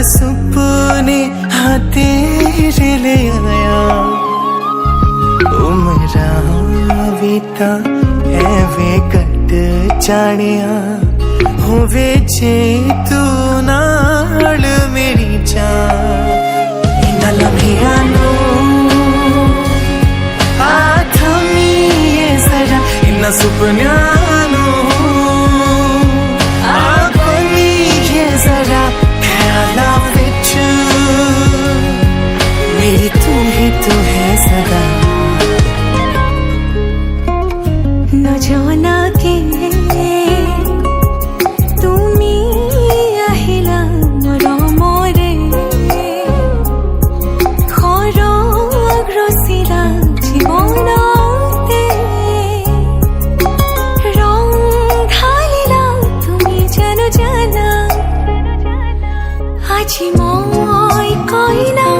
सुपने हाँ तेरे ले आया उमरा बीता एवे कट जानिया होवे जे तू नाल मेरी जान इन्ना लम्हिया नू इन्ना सुपन्या नू आखनी ये जरा ख्याला विच मेरी तू है सदा न जाना के तुमी আহিলা মৰমৰে খৰগ ৰচিলা জীৱনতে ৰং ঢালিলা তুমি জানো জানা আজি মই কইনা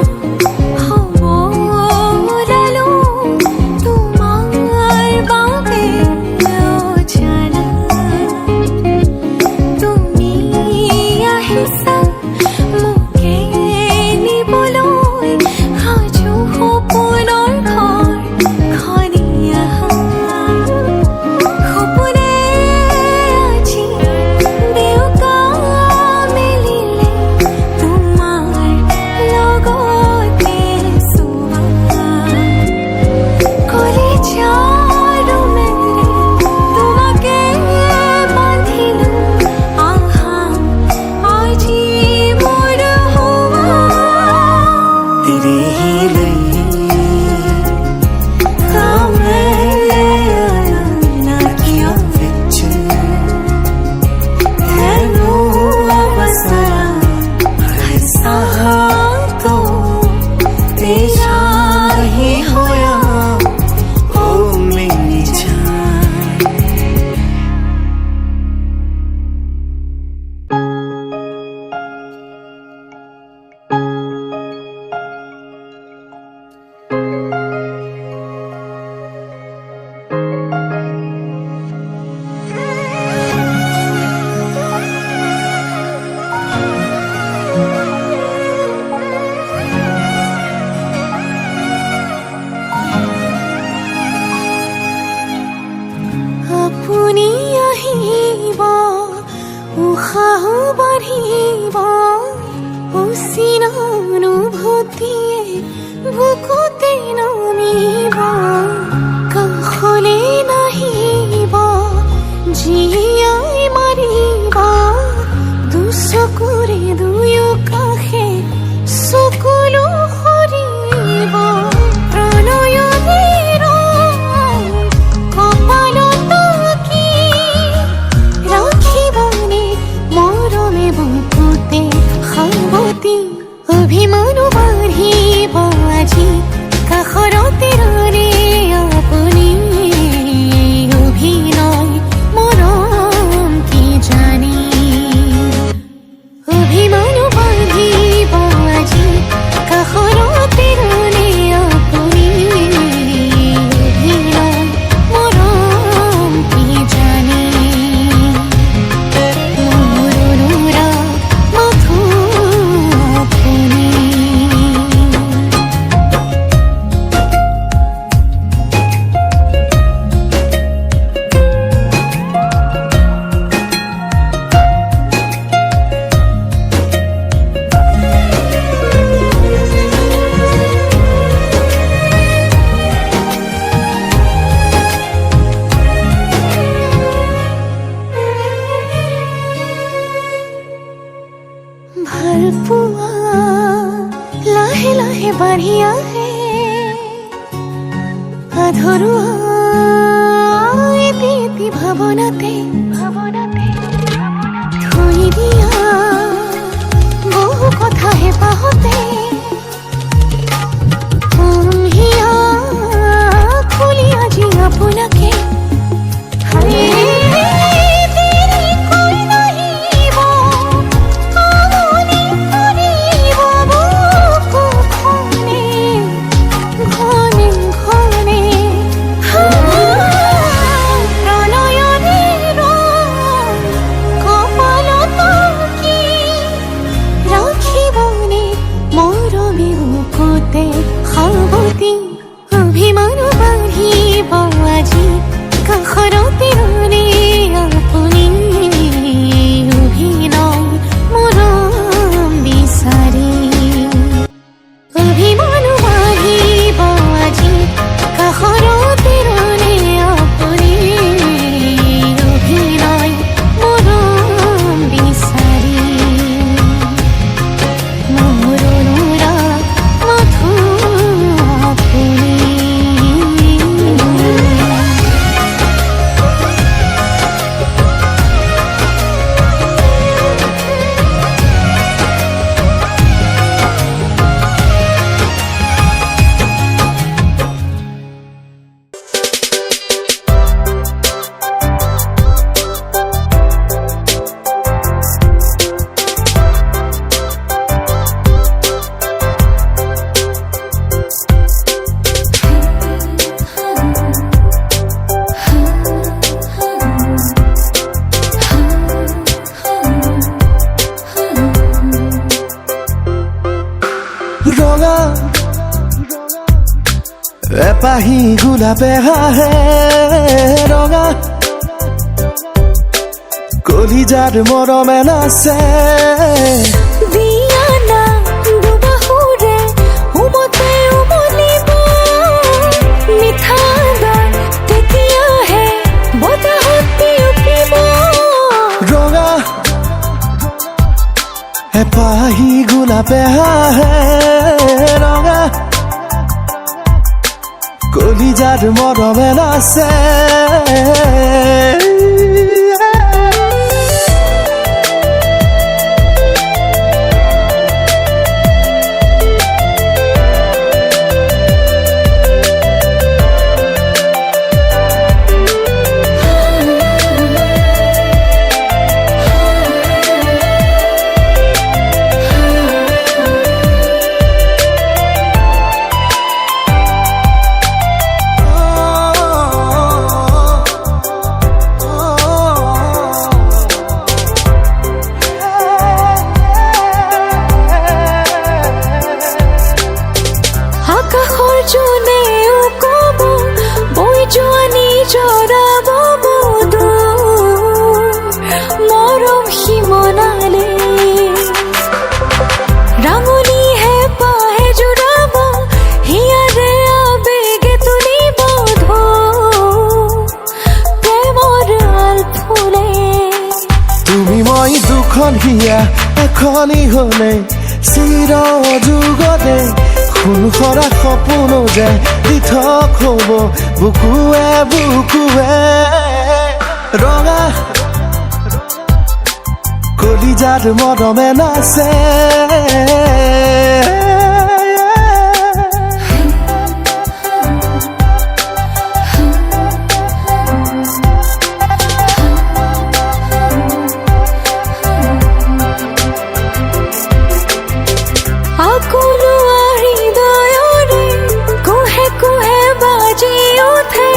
বুকুতে নামিব কাষলে নাহিব জীয়াই মাৰিব দুচকুৰে দুয়ো কাষে চকুলো সৰিব প্ৰণয়ৰ কপালত কি ৰাখিবনে মৰমে বুকুতে সাৱতি অভিমানো বাঢ়িব আজি কাষৰতে ৰৰে আপুনি অভিনয় মৰম কি জানি অভিমানো বাঢ়িব আজি কাষৰতে ৰৰে আপুনি অভিনয় মৰম কি জানি মোৰনুৰা মাথো আপুনি ভাল পোৱা লাহে লাহে বাঢ়ি আহে আধৰুৱা এটি এটি ভাৱনাতে থৈ দিয়া বহু কথা হেঁপাহতে হিয়া খুলি আজি আপোনাকে এপাহি গোলাপে হাহে ৰঙা কলিজাত মৰমে নাচে দিয়া না দুবাহুৰে উমতে উমলিব মিঠা গান তেতিয়াহে বতাহত বিয়পিব ৰঙা এপাহি গোলাপে হাহে ৰঙা কলিজাত মৰমে নাচে আকাশৰ জোনেও ক'ব বৈ যোৱা নিজৰাব মধুৰ মৰম সীমনালে ৰাঙনিহে পাহে জোৰাব হিয়াৰে আবেগে তুলিব ঢৌ প্ৰেমৰ আলফুলে তুমি মই দুখন হিয়া এখনি হলে চিৰ যুগতে খুন খৰা সপোন যে পৃথক হ'ব বুকুৱে বুকুৱে ৰঙা কলিজাত মৰমে নাচে আকুলো হৃদয়ৰে কুহে কুহে বাজি উঠে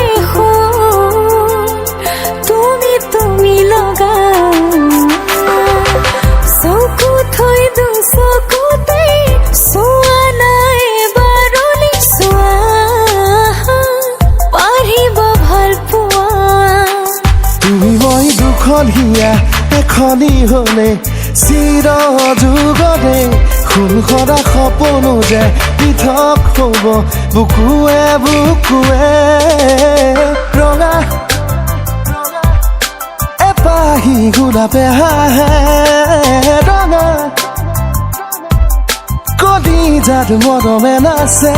সুৰ তুমি লগা চকু থৈ দুচকুতে চোৱা নাই বাৰলি চোৱা পাৰিব ভাল পোৱা তুমি মই দুখন হিয়া এখনি হলে চিৰ যুগতে খুন খৰা সপোন যে পৃথক হ'ব বুকুৱে বুকুৱে ৰঙা এপাহি গোলাপে হাহে ৰঙা কলিজাত মৰমে নাচে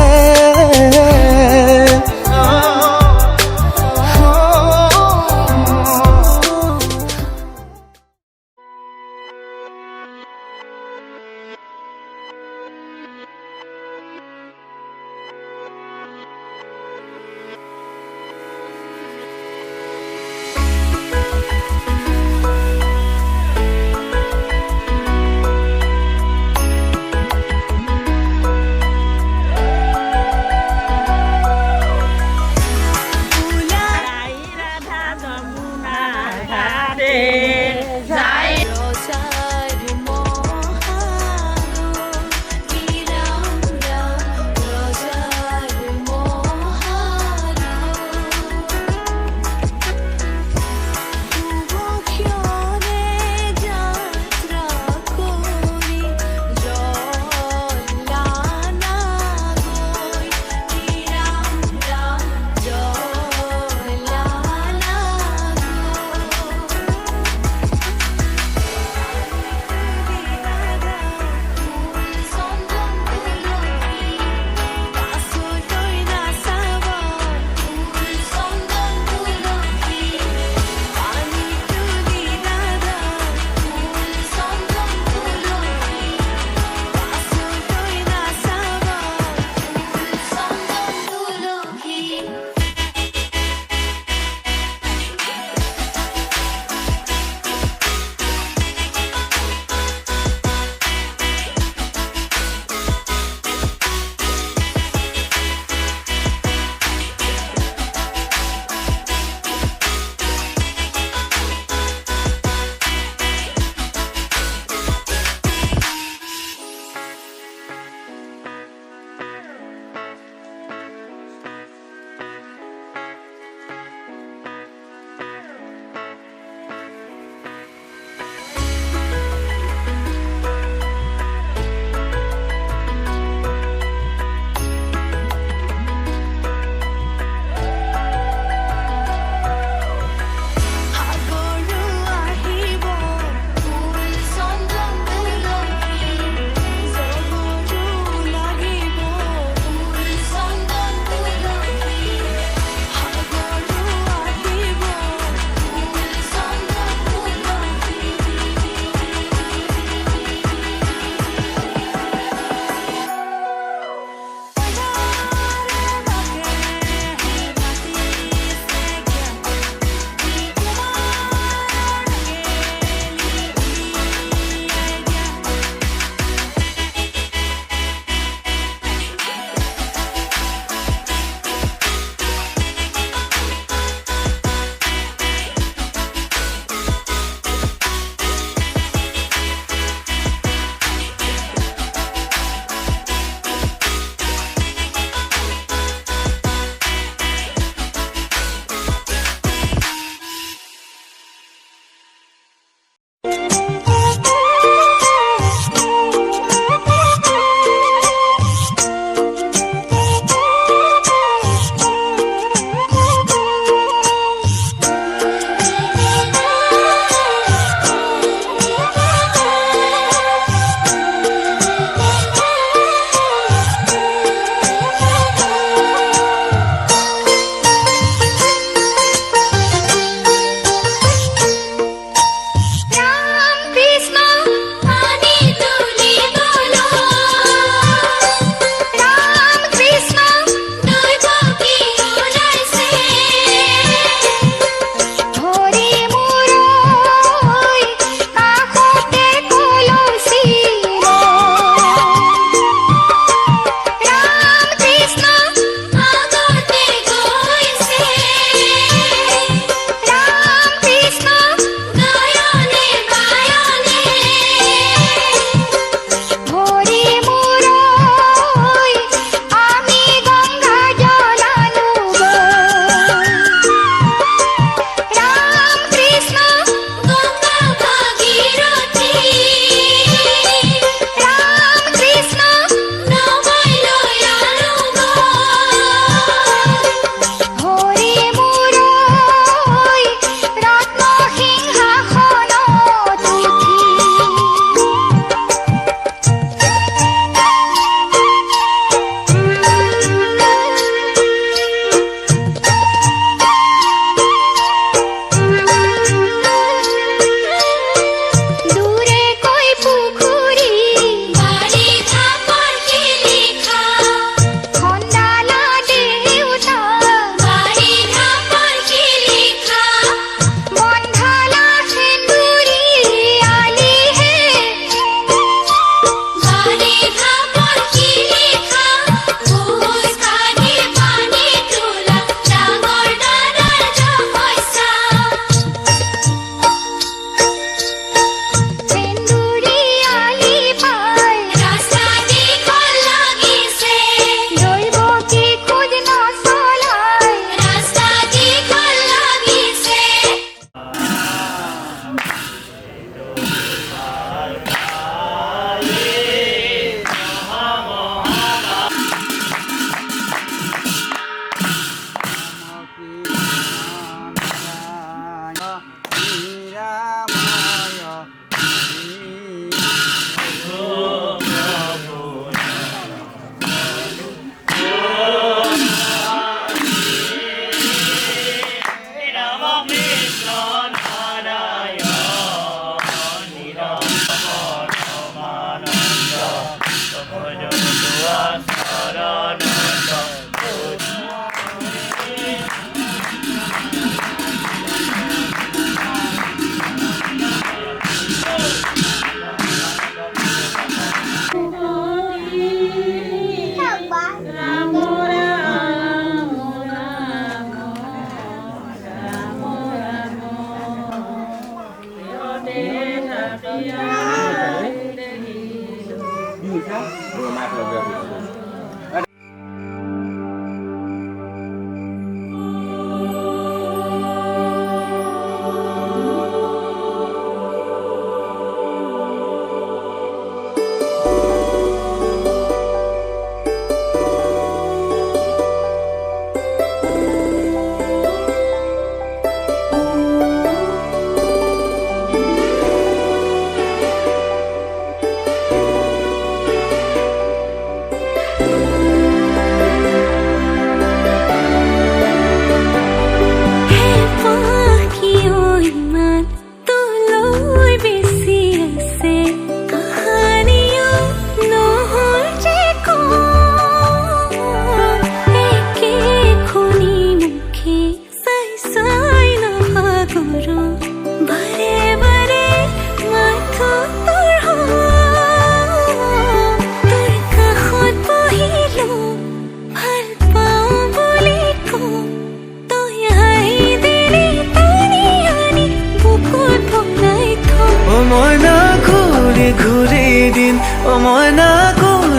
ময়না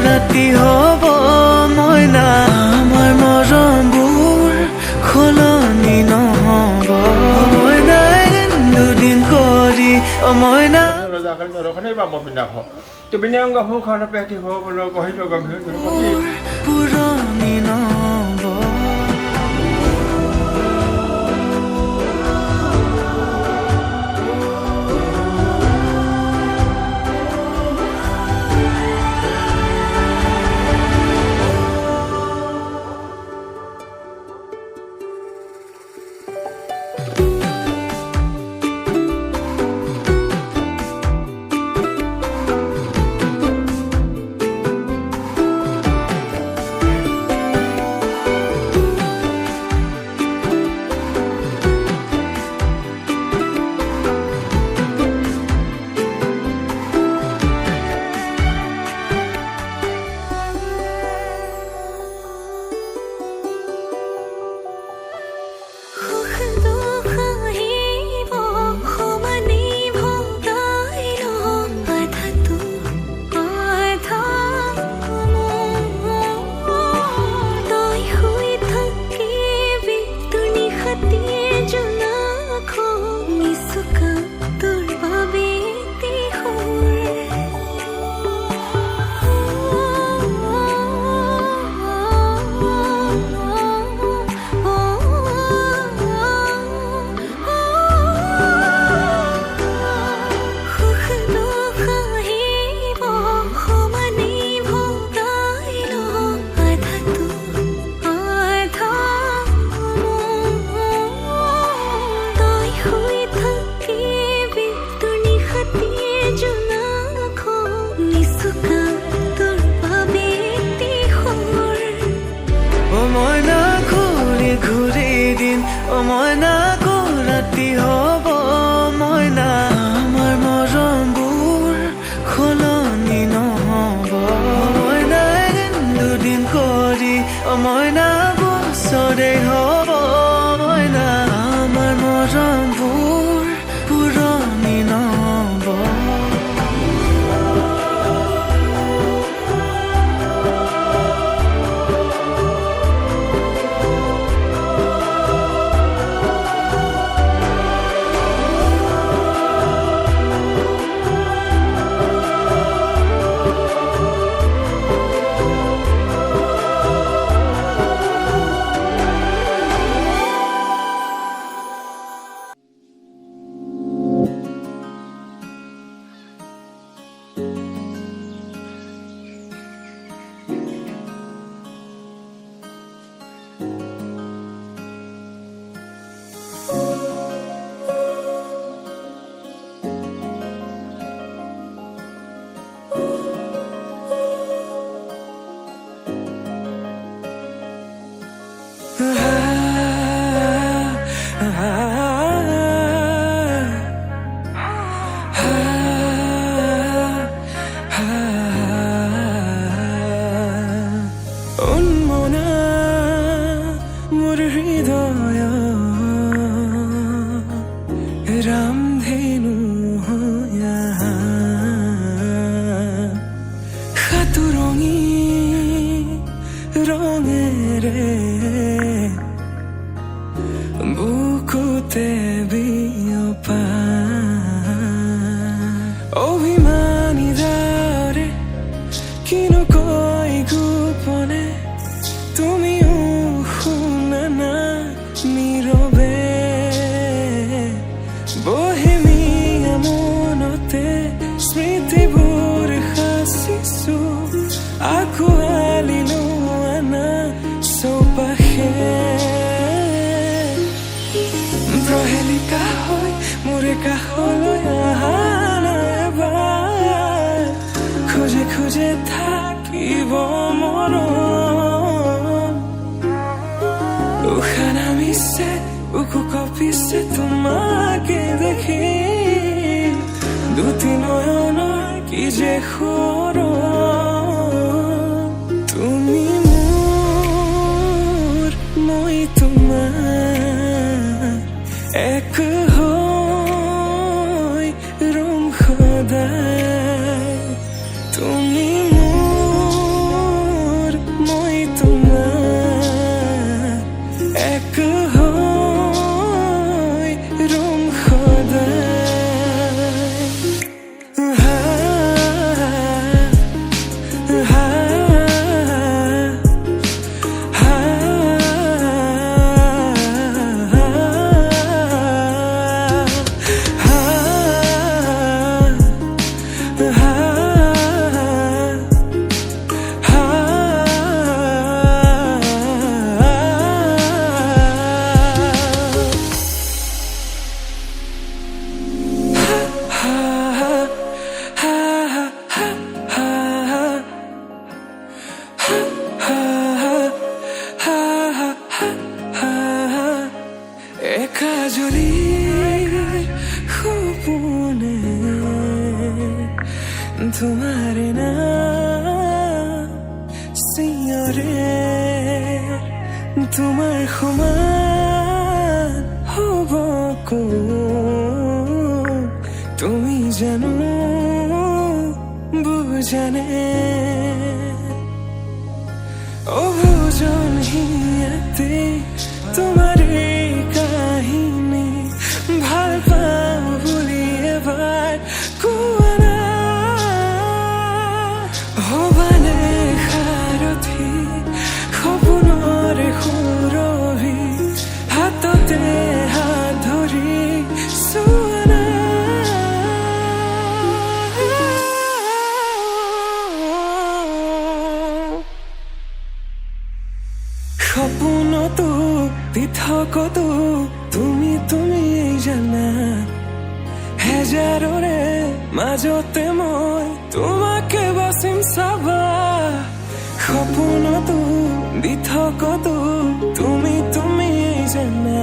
ৰাতি হ'ব ময়না আমাৰ মৰমবোৰ সলনি নহ'ব ময়নাই দুদিন কৰি ময়না পুৰণি নহ'ব ময়না ৰাতি হ'ব ময়না আমাৰ মৰমবোৰ সলনি নহ'ব ময়নাই দুদিন কৰি ময়না বছৰে হ'ব ময়না আমাৰ মৰমবোৰ পুৰণি নহ'ব रामधेनु हो यहाँ পিছে তোমাকে দেখি দুটি নয়নৰ কি যে তুমি মোৰ মই তোমাৰ এক হৈ ৰম সদায় তুমি মোৰ মই তোমাৰ এক হৈ ৰম সদায় সপোনে তোমাৰ নাম চিঞৰে তোমাৰ সমান হ'ব তুমি জানো বুজানে অবুজনহীনতে তোমাৰ কাহিনী ভাল পাওঁ বুলি এবাৰ কোৱা না হবানে সাৰথি সপোনৰ সুৰভি হাততে হাত ধৰি চোৱা না সপোনতো পৃথকতো তুমি জানা হেজাৰৰে মাজতে মই তোমাকে বাচিম চাবা সপোনতো পৃথকতো তুমি জানা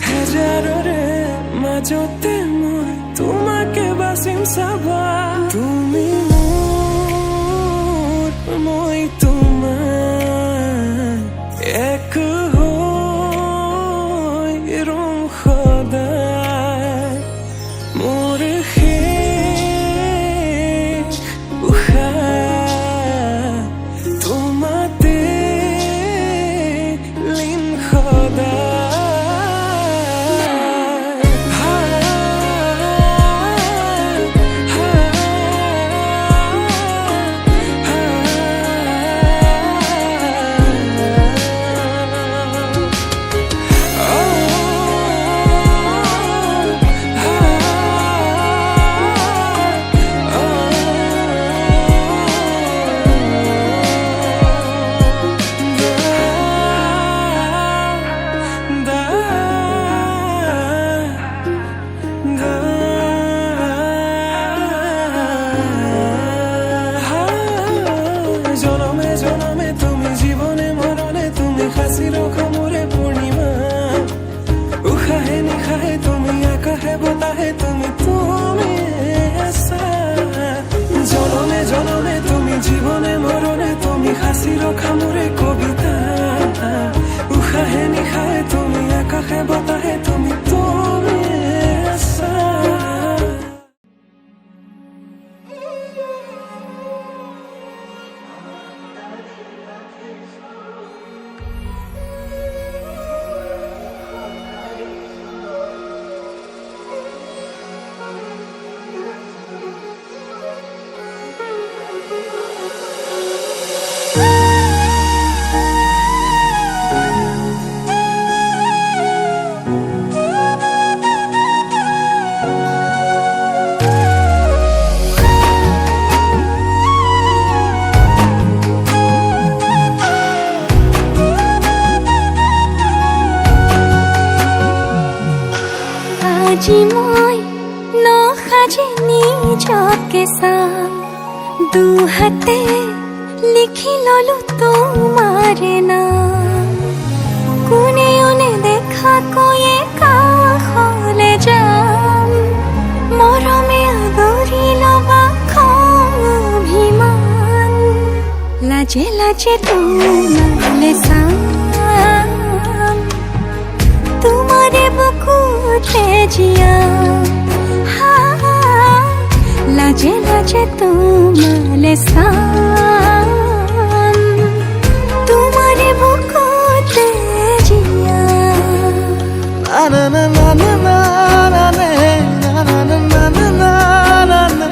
হেজাৰৰে মাজতে মই তোমাকে বাচিম চাবা তুমি মোৰ মই তোমাৰ এক হৈ ৰম সদায় মোৰ শেষ উশাহ তোমাতে লীন সদায় জনমে তুমি জীবনে মরণে তুমি হাসি রখো মোরে পূর্ণিমা উশাহে নিশাহে তুমি আকাশে বতাহে তুমি আছা জনমে তুমি জীবনে মরণে তুমি হাসি রখা মোরে কবিতা উশাহে নিশাহে তুমি আকাশে বতাহে তুমি আছা আজি মই নসাজে নিজকে চাম দুহাতে লিখি ললো তোমাৰ নাম কোনে দেখা দেখাকৈয়ে কাষলে যাম মৰমে আদৰি ল'বা খং অভিমান লাজে লাজে তোমালে চাম তোমাৰে বুকুতে জিয়াম লাজে লাজে তোমালে চাম তোমাৰে বুকুতে জিয়াম na na na na na na na na na na na na na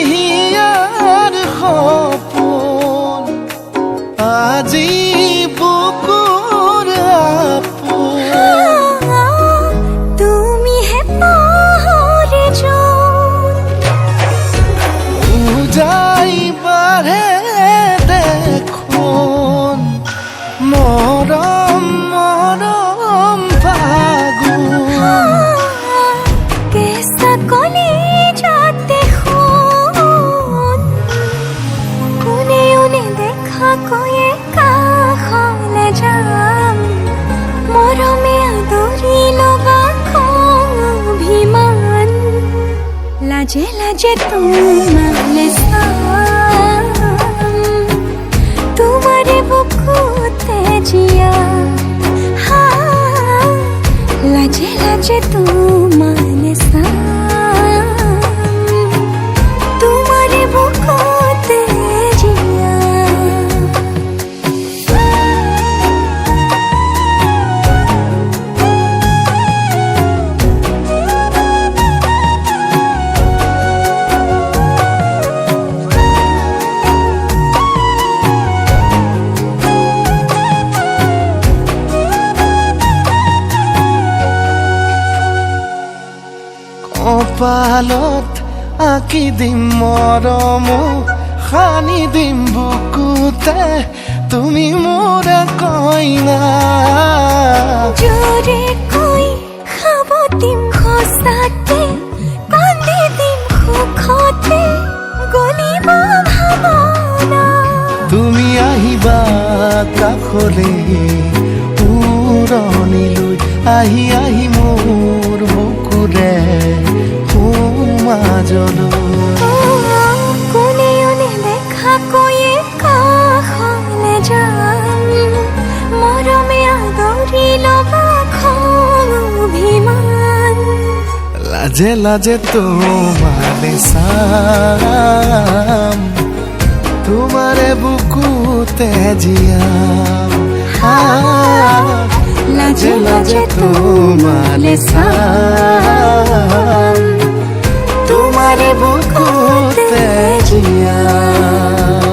দুটিয়াৰ সপোন আজি বুকুৰ আপোন তুমিহে পাহৰি যোন উজাই বাঢ়ে দেখোন মৰম মৰম ফাগুন কেঁচা কলিজাতে সোণ কোনে কোনে দেখাকৈয়ে কাষলে যাম মৰমে আদৰি ল'বা খং অভিমান লাজে লাজে তোমালে চাম তোমাৰে বুকুতে জিয়াম লাজে লাজে তোমালে চাম তোমাৰে বুকুতে জিয়াম কপালত আঁকি দিম মৰম সানি দিম বুকুতে তুমি মোৰ কইনা জোৰে কৈ খাব দিম সঁচাকে কান্দি দিম সুখতে গলিব ভাৱনা তুমি আহিবা কাষলে উৰণিলৈ আহি আহি মোৰ বুকুৰে সোমাজলৈ কোনে কোনে দেখাকৈয়ে কাষলে যাম মৰমে আদৰি ল'বা খং অভিমান লাজে লাজে তোমালে চাম তোমাৰে বুকুতে জিয়াম লাজে লাজে তোমালে চাম তোমাৰে বুকুতে জিয়াম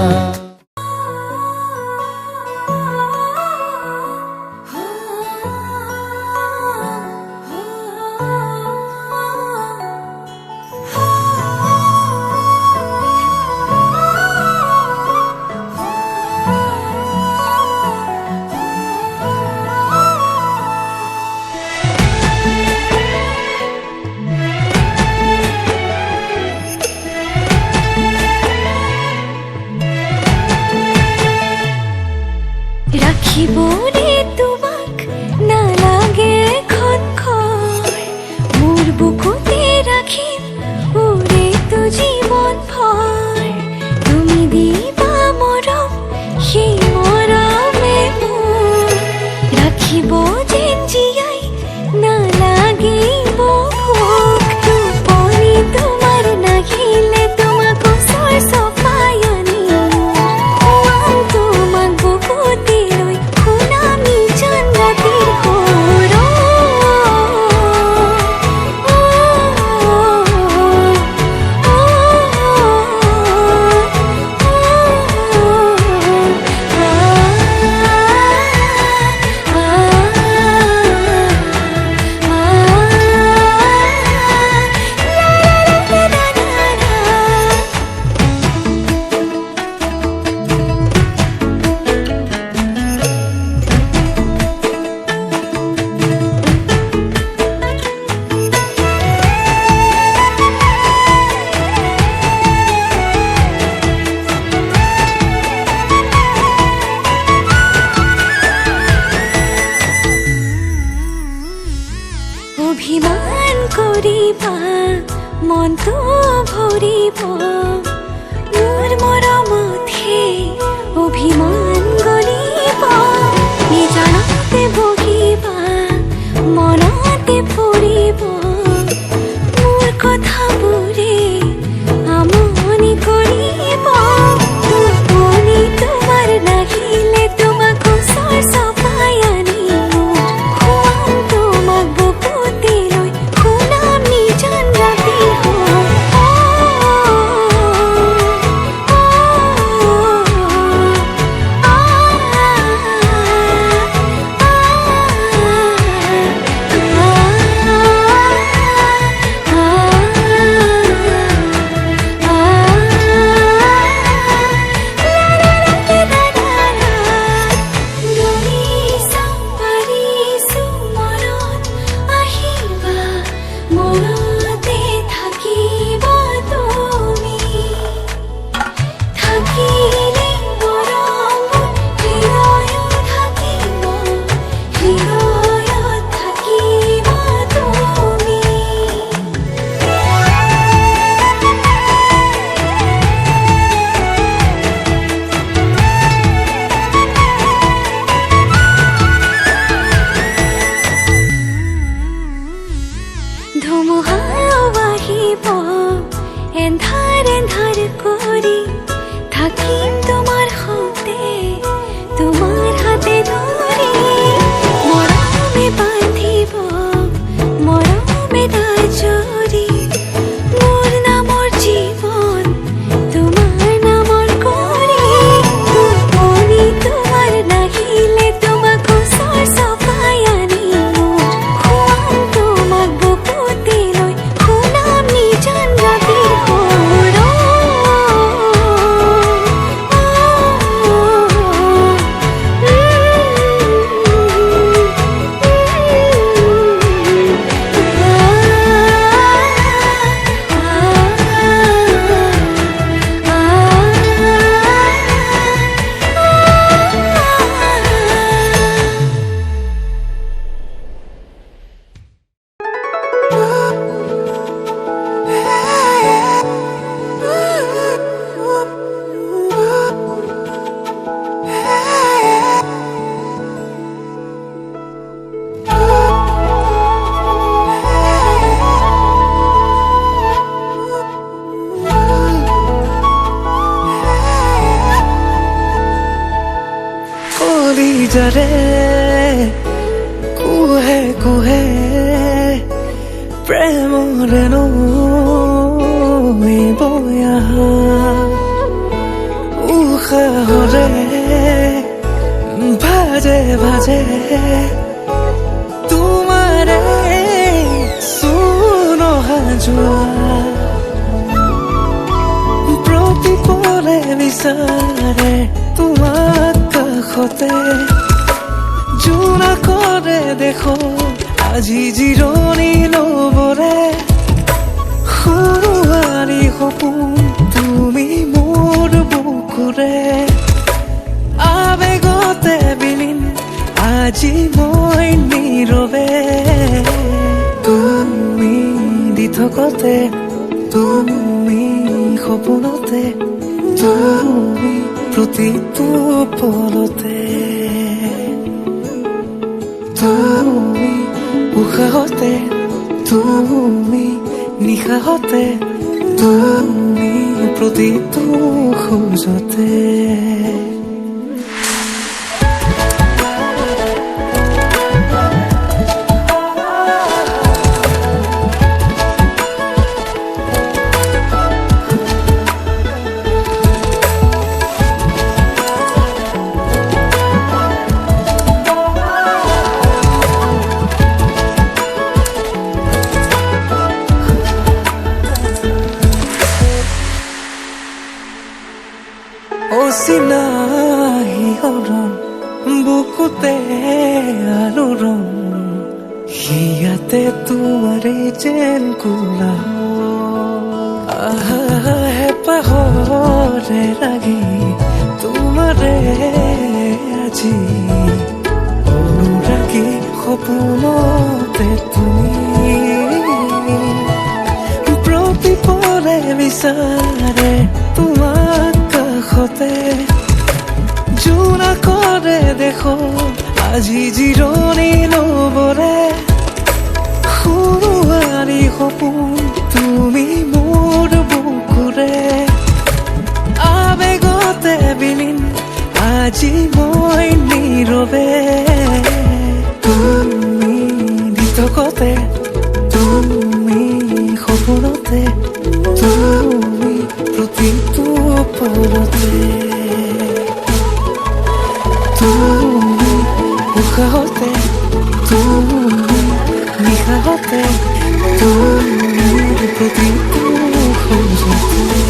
মনটো ভৰিব মোৰ মৰমতহে অভিমান গলিব নিজানতে বহিবা মনতে পৰিব মোৰ কথাবোৰে আমনি কৰিব টোপনি তোমাৰ নাহিলে তোমাক ওচৰ চপাই আনিব খুৱাম তোমাক বুকুতে লৈ শুনাম নিজান ৰাতি মনতে থাকিবা তুমি থাকিলে মৰমত হৃদয়ত থাকিব হৃদয়ত থাকিবা তুমি ধুমুহাও আহিব এন্ধাৰ এন্ধাৰ কৰি থাকিম তোমাৰ সতে তোমাৰ হাতে ধৰি মৰমে বান্ধিব মৰমে দাজৰি মোৰ নামৰ জীৱন তোমাৰ নামৰ কৰি টোপনি তোমাৰ নাহিলে তোমাক ওচৰ চপাই আনিব খুৱাম তোমাক বুকুতে লৈ শুনাম নিজান ৰাতিৰ যাৰে কুহে কুহে প্ৰেমৰে নৈ বৈ আহা উশাহৰে ভাজে ভাজে তোমাৰে চুন অহা যোৱা প্ৰতিপলে বিচাৰে তোমাক কাষতে জোনা কৰে দেখো আজি জিৰণি লবৰে সৰুৱাৰী সপোন তুমি মোৰ বুকুৰে আবেগতে বিলীন আজি মই নীৰৱে তুমি দি থকতে তুমি সপোনতে তুমি প্ৰতিটো পলতে তুমি উশাহতে তুমি নিশাহতে তুমি প্ৰতিটো খোজতে চিনাহি হৰণ বুকুতে আলোড়ন হিয়াতে তোমাৰে যেন কোলা হেঁপাহৰে লাগি তোমাৰে আজি অনুৰাগী সপোনতে তুমি চকুৰে বিচাৰে তোমাক কাষতে জোনা কৰে দেখো আজি জিৰণি ল'বৰে সৰুৱাৰী সপোন তুমি মোৰ বুকুৰে আবেগতে বিলীন আজি মই নীৰৱে তুমি দিঠকতে তুমি সপোনতে তুমি প্ৰতিটো পলতে তুমি উশাহতে তুমি নিশাহতে তুমি প্ৰতিটো খোজতে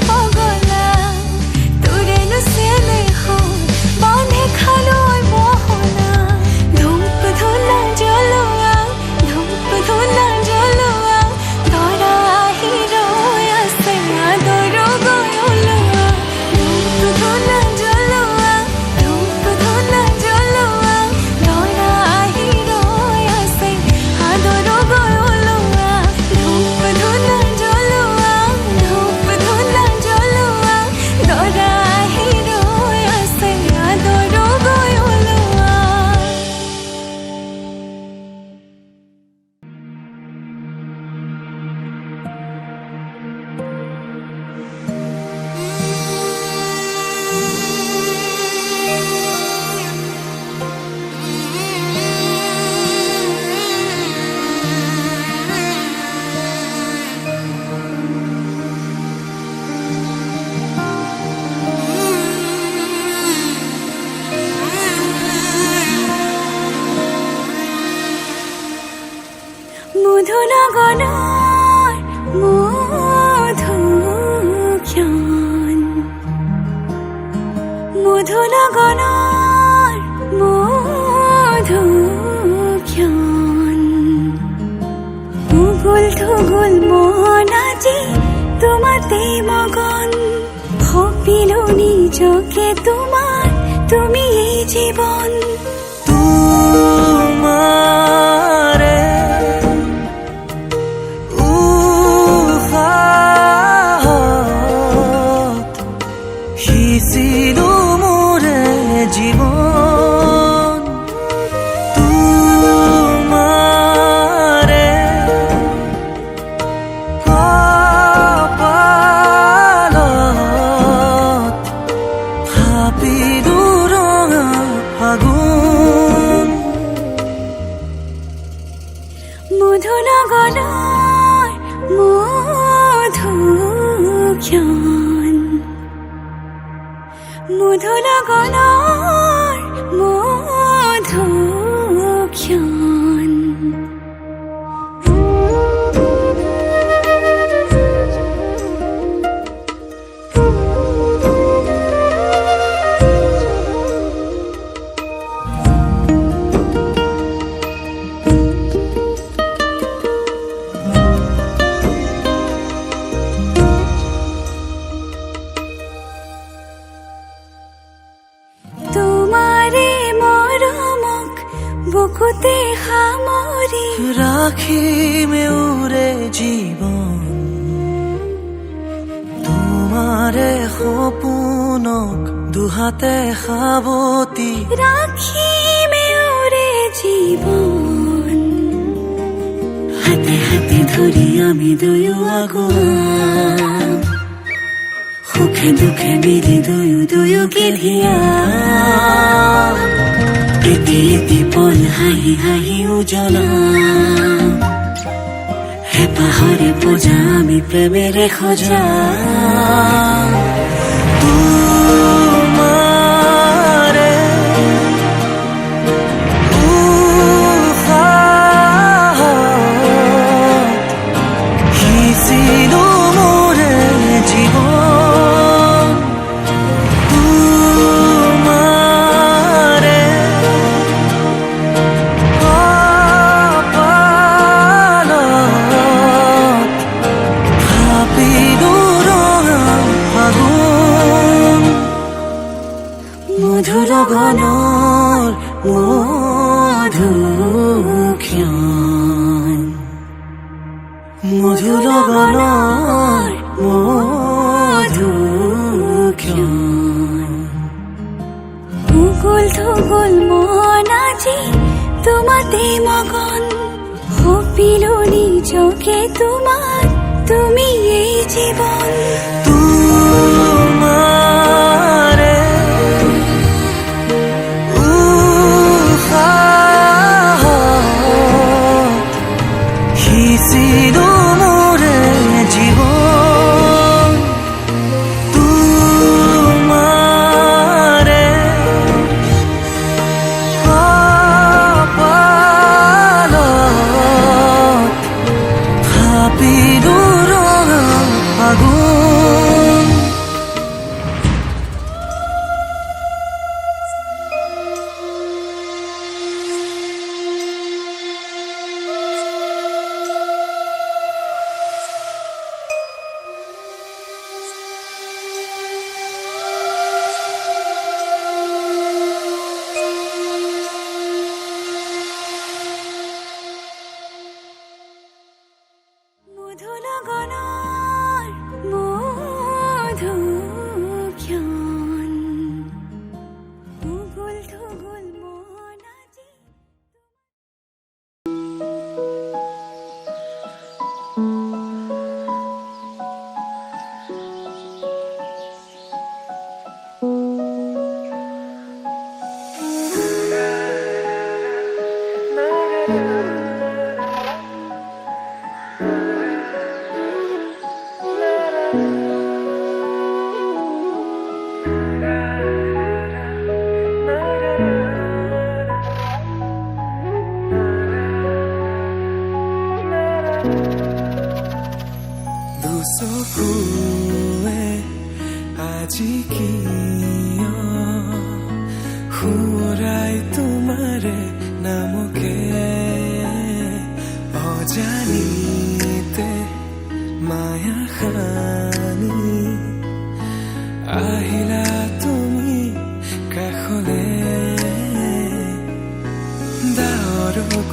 পগলা তোৰে নুচেলে বান্ধে খালৈ মধু লগনৰ মধুক্ষণ উগুল থুগুল মন আজি তোমাতে মগন সপিলো নিজকে তোমাৰ তুমি এই জীৱন তোমাৰে উশাহত সিঁচিলো মোৰে জীৱন তোমাৰে কপালত থাপিলো ৰঙা ফাগুন মধু লগনৰ মধুক্ষণ মধু লগনৰ মধুক্ষণ তোমাৰে মৰমক বুকুতে সামৰি ৰাখিমে ওৰে জীবন তোমাৰে সপোনক দুহাতে সাবতি ৰাখিমে ওৰে জীৱন হাতে হাতে ধৰি আমি দুয়ো আগুৱাম সুখে দুখে মিলি দুয়োকে ধিয়াম এটি এটি পল হাঁহি হাঁহি উজ্বলাম হেঁপাহৰে পূজা আমি প্ৰেমেৰে সজাম তোমাৰে উশাহত সিঁচিলো মোৰে জীৱন তোমাৰে কপালত থাপিলো ৰঙা ফাগুন মধু লগনৰ মধুক্ষণ মধু লগনৰ মধুক্ষণ উগুল থুগুল মন আজি তোমাতে মগন সপিলো নিজকে তোমাৰ তুমি এই জীৱন তোমাৰে উশাহত সিঁচিলো মোৰে জীৱন তোমাৰে কপালত থাপিলো ৰঙা ফাগুন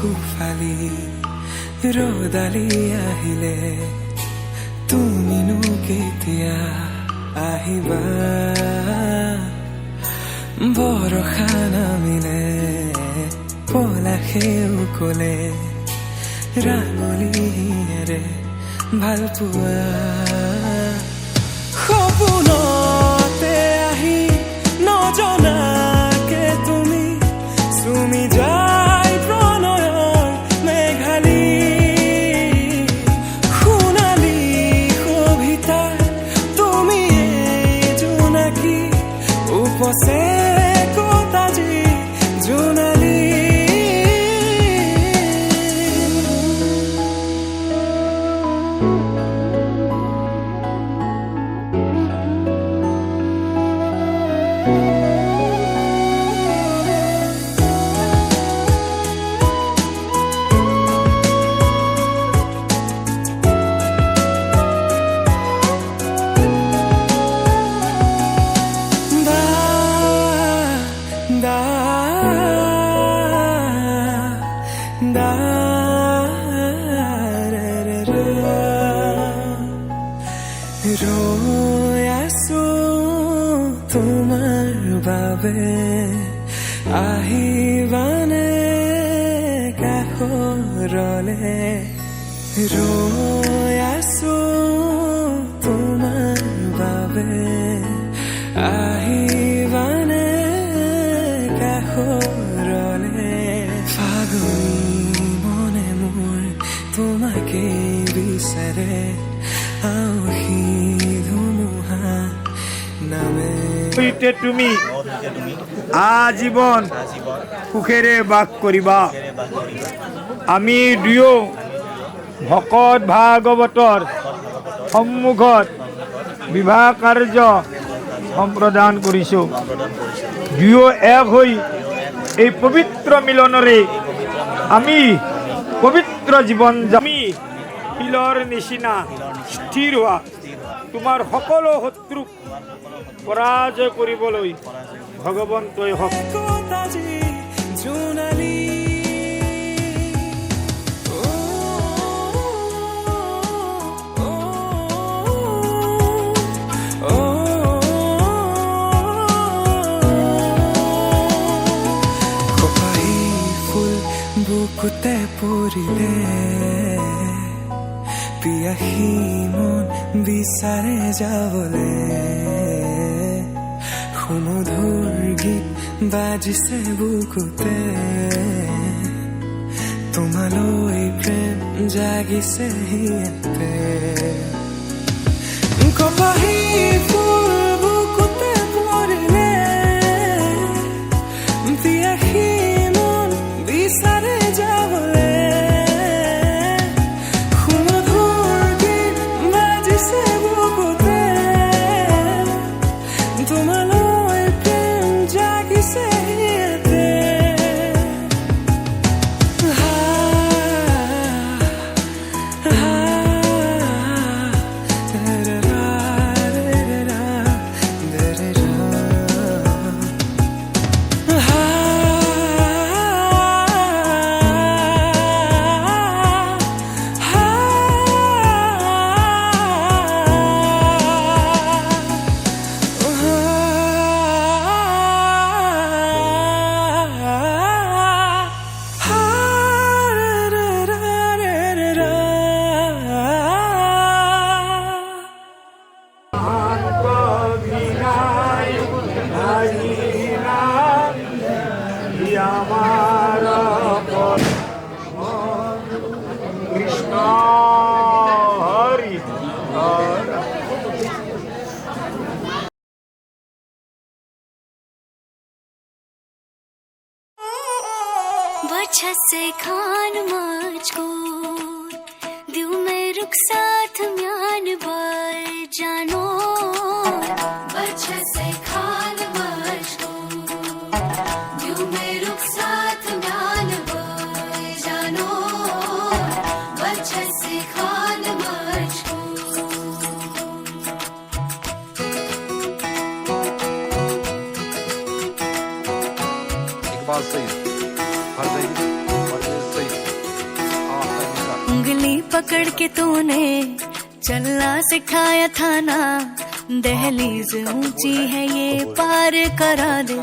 চকু ফালি ৰদালি আহিলে তুমিনো কেতিয়া আহিবা বৰষা নামিলে পলাশেও কলে ৰাঙলীৰে ভাল পোৱা সপোনতে আহি নজনাকে তুমি চুমি যায় প্ৰণয়ৰ মেঘালী সোণালী কবিতা তুমি জোনাকী উপচে কতাজি জোনালী ৰৈ আছো তোমাৰ বাবে আহিবানে কাষৰলে ৰৈ আছো তোমাৰ বাবে আহিবানে কাষৰলে ফাগুনী মনে মোৰ তোমাকে বিচাৰে আউসী ধুমুহা নামে তুমি আজীবন সুখেৰে বাস কৰিবা আমি দুয়ো ভকত ভাগৱতৰ সন্মুখত বিবাহ কাৰ্য সম্প্ৰদান কৰিছোঁ দুয়ো এক হৈ এই পবিত্ৰ মিলনৰে আমি পবিত্ৰ জীৱন আমি শিলৰ নিচিনা স্থিৰ হোৱা তোমাৰ সকলো শত্ৰুক পৰাজয় কৰিবলৈ ভগৱন্তই হওক কতাজি জোনালী কপাহী ফুল বুকুতে পৰিলে পিয়াসী মন বিচাৰে যাবলে সুমধুৰ গীত বাজিছে বুকুতে তোমালৈ প্ৰেম জাগিছে হিয়াতে কপাহী ফুল বুকুতে পৰিলে পিয়াসী মন বিচাৰে যাবলে তোমালৈ প্ৰেম জাগিছে হিয়াতে কৃষ্ণ হৰি बचत से खान मुझको दिल में रुख साथ म्यान बर जानो बचत से खान मुझको दिल में रुख साथ म्यान बर जानो बचत से खान मुझको İkbal Sayın, Farzaydı, Farzaydı Sayın. पकड़ के तूने चलना सिखाया था ना, दहलीज ऊंची है ये पार करा दे।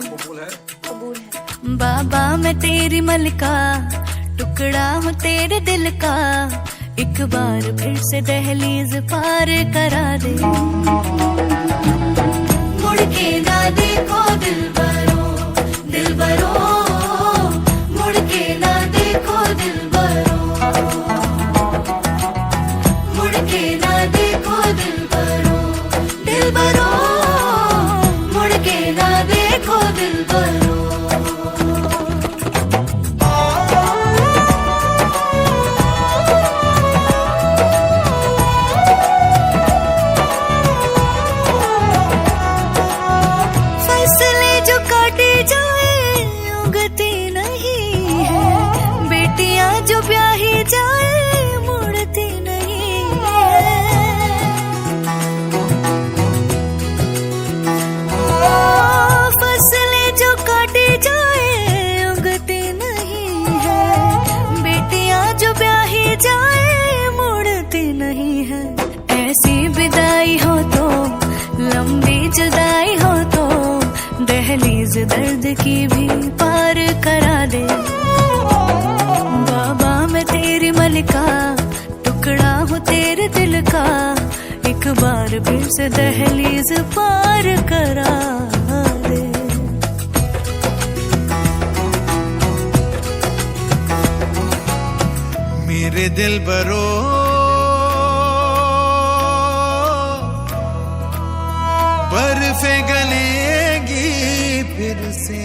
बाबा मैं तेरी मलका, टुकड़ा हूँ तेरे दिल का, एक बार फिर से दहलीज पार करा दे। मुड़ के ना देखो दिलबरो, दिलबरो, मुड़ के ना देखो दिलबरो, मुड़ के ना देखो दिलबरो, दिलबरो, मुड़ के ना देखो दिलबरो। जो ब्याही जाए मुड़ती नहीं है, फसलें जो काटी जाए उगती नहीं है, बेटियां जो ब्याही जाए मुड़ती नहीं है। ऐसी विदाई हो तो, लंबी जुदाई हो तो, दहलीज दर्द की भी पार करा दे। तेरी मलिका, टुकड़ा हूँ तेरे दिल का, एक बार फिर से दहलीज पार करा दे। मेरे दिल बरो बर्फे गलेगी फिर से,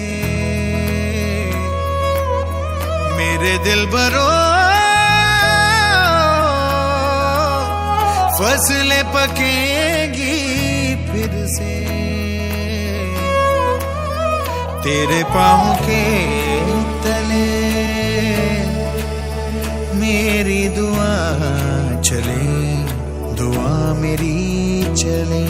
मेरे दिल बरो फसलें पकेगी फिर से, तेरे पाँव के तले मेरी दुआ चले, दुआ मेरी चले।